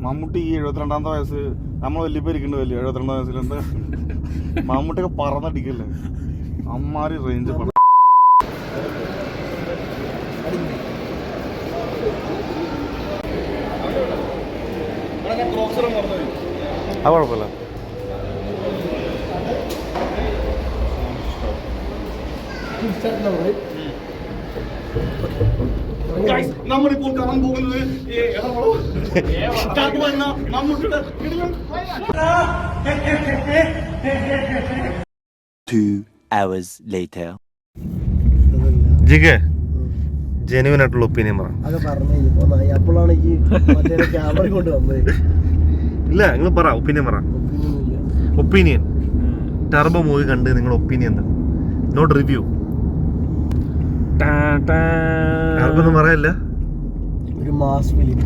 മമ്മൂട്ടി ഈ 72ാമത്തെ വയസ്സ് നമ്മൾ വലിയപ്പോ ഇരിക്കേണ്ടതല്ലേ 72 വയസ്സിലെന്താ മമ്മൂട്ടിയൊക്കെ പറന്നടിക്കല്ലേ അമ്മാരി റേഞ്ച് പടം. അത് കുഴപ്പമില്ല. നമ്മളിപ്പോൾ കാണാൻ പോകുന്നത് 2 hours later. ജിഗേ ജെന്യുവൻ ആയിട്ടുള്ള ഒപ്പീനിയൻ പറ. അപ്പോഴാണ് ഈ ക്യാമറ കൊണ്ട് വന്നത്. ഇല്ല നിങ്ങൾ പറ, ഒപ്പീനിയൻ പറ. ഒപ്പീനിയൻ ടർബോ മൂവി കണ്ട് നിങ്ങളുടെ ഒപ്പീനിയൻ എന്താ? Not review. ആർക്കൊന്നും പറയല്ല. ഒരു മാസ് ഫിലിം,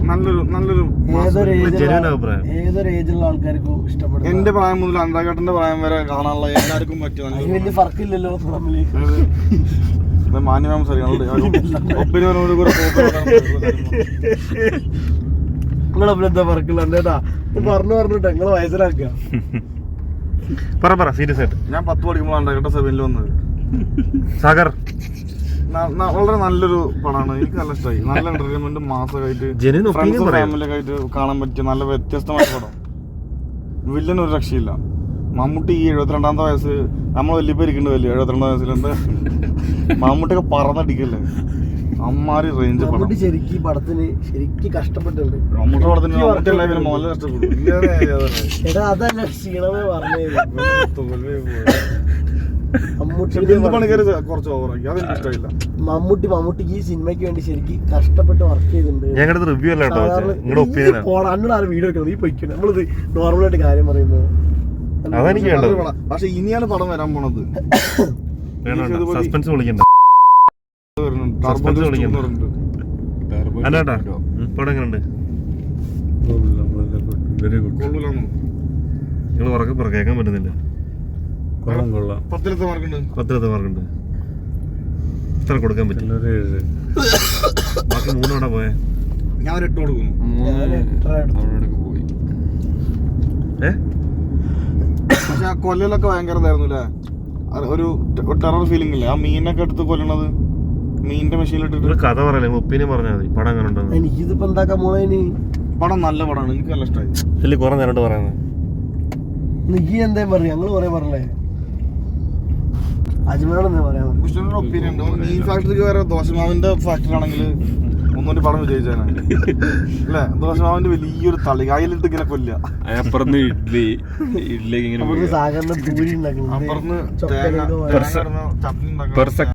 നല്ലൊരു ജെന്യുവൻ അഭിപ്രായം. ഏതൊരു ഏജിലുള്ള ആൾക്കാർക്കും ഇഷ്ടപ്പെടും. എന്റെ പ്രായം മുതൽ അന്തരാഘട്ടന്റെ പ്രായം വരെ കാണാനുള്ള എല്ലാവർക്കും പറ്റിയ വലിയ ഫർക്കില്ലല്ലോ തമ്മില്. മാന്യമാം നിങ്ങളെന്താ ഫർക്കില്ല ചേട്ടാ? പറഞ്ഞിട്ട് നിങ്ങളെ വയസ്സിലാക്കുക. പറ സീരിയസ് ആയിട്ട്. ഞാൻ 10 പഠിക്കുമ്പോൾ അന്തരാഘട്ട 7ൽ വന്നത്. സാഗർ വളരെ നല്ലൊരു പടമാണ്. എനിക്ക് നല്ല ഇഷ്ടമായി. നല്ല എന്റർടൈൻമെന്റ് മാസമായിട്ട് ഫാമിലിയൊക്കെ ആയിട്ട് കാണാൻ പറ്റിയ നല്ല വ്യത്യസ്തമായ പടം. വില്ലൻ ഒരു രക്ഷയില്ല. മമ്മൂട്ടി ഈ 72ാമത്തെ വയസ്സ് നമ്മൾ വലിയപ്പോ ഇരിക്കേണ്ടതല്ലേ 72 വയസ്സിലെന്താ മമ്മൂട്ടിയൊക്കെ പറന്നടിക്കല്ലേ അമ്മാരി റേഞ്ച് പടം. ശരിക്കും പടത്തിന് ശരിക്കും കഷ്ടപ്പെട്ടുണ്ട്. മമ്മൂട്ടി പടത്തിന് മമ്മൂട്ടി എല്ലാവരും മോലെ കഷ്ടപ്പെട്ടു. അതല്ല ക്ഷീണമേ പറഞ്ഞത്. കുറച്ച് ഓവറാക്കി, അതെനിക്ക് ഇഷ്ടമില്ല. മമ്മൂട്ടിക്ക് ഈ സിനിമയ്ക്ക് വേണ്ടി ശരിക്കും കഷ്ടപ്പെട്ട് വർക്ക് ചെയ്തിട്ടുണ്ട്. ഞങ്ങളുടെ റിവ്യൂ അല്ല കേട്ടോ, നിങ്ങളുടെ ഒപ്പീനിയൻ. അന്നോട് വീഡിയോ എടുക്കണം, നീ പൊയ്ക്കണം. നമ്മളിത് നോർമലായിട്ട് കാര്യം പറയുന്നത്. അതെനിക്ക് വേണ്ടത്. പക്ഷെ ഇനിയാണ് പടം വരാൻ പോണത്. സസ്പെൻസ് വിളിക്കണ്ട. അല്ലാട്ടാ പടം എങ്ങനെയുണ്ട്? നിങ്ങൾ ഉറക്കെ പറ, കേൾക്കാൻ പറ്റുന്നില്ല. 10 മാർക്കുണ്ട്. എത്ര കൊടുക്കാൻ പറ്റും? ബാക്കി 3 അവിടെ പോയെ. ഞാൻ 8 കൊടുക്കുന്നു. പക്ഷെ ആ കൊല്ലലൊക്കെ ഭയങ്കര ഇതായിരുന്നു അല്ലേ? ഒരു ടെറർ ഫീലിംഗ് ഇല്ലേ ആ മീനൊക്കെ എടുത്ത് കൊല്ലണത്? മീനിന്റെ മെഷീനിലിട്ടിട്ട്. കഥ പറയല്ലേ, ഒപ്പീനിയൻ പറഞ്ഞാൽ മതി. പടം എങ്ങനെ ഉണ്ടെന്ന്. എനിക്കിതിപ്പോ എന്താക്കാ മോളെ? പടം നല്ല പടമാണ്, എനിക്ക് നല്ല ഇഷ്ടമായി. ഇതിൽ കുറെ നേരിട്ട് പറയുന്നത് നീ എന്താ പറയാ? ഞങ്ങള് പറയാ പറഞ്ഞേ അജ്മലോട് പറയാ. കൃഷ്ണന്റെ ഒപ്പീനിയൻ ഉണ്ട്. മീൻ ഫാക്ടറിക്ക് വരെ ദോശമാവിന്റെ ഫാക്ടറി ആണെങ്കിൽ ഒന്നുകൂടി പടം വിജയിച്ചാണ് അല്ലേ? ദോശമാവിന്റെ വലിയൊരു തളി അതിലിട്ട് ഇങ്ങനെ കൊല്ല. അപ്പുറന്ന് ഇഡ്ഡലി സാഗറിന്റെ പൂരി ഉണ്ടാക്കുന്നത്. അപ്പുറന്ന് ചട്നി ഉണ്ടാക്കുന്നത്.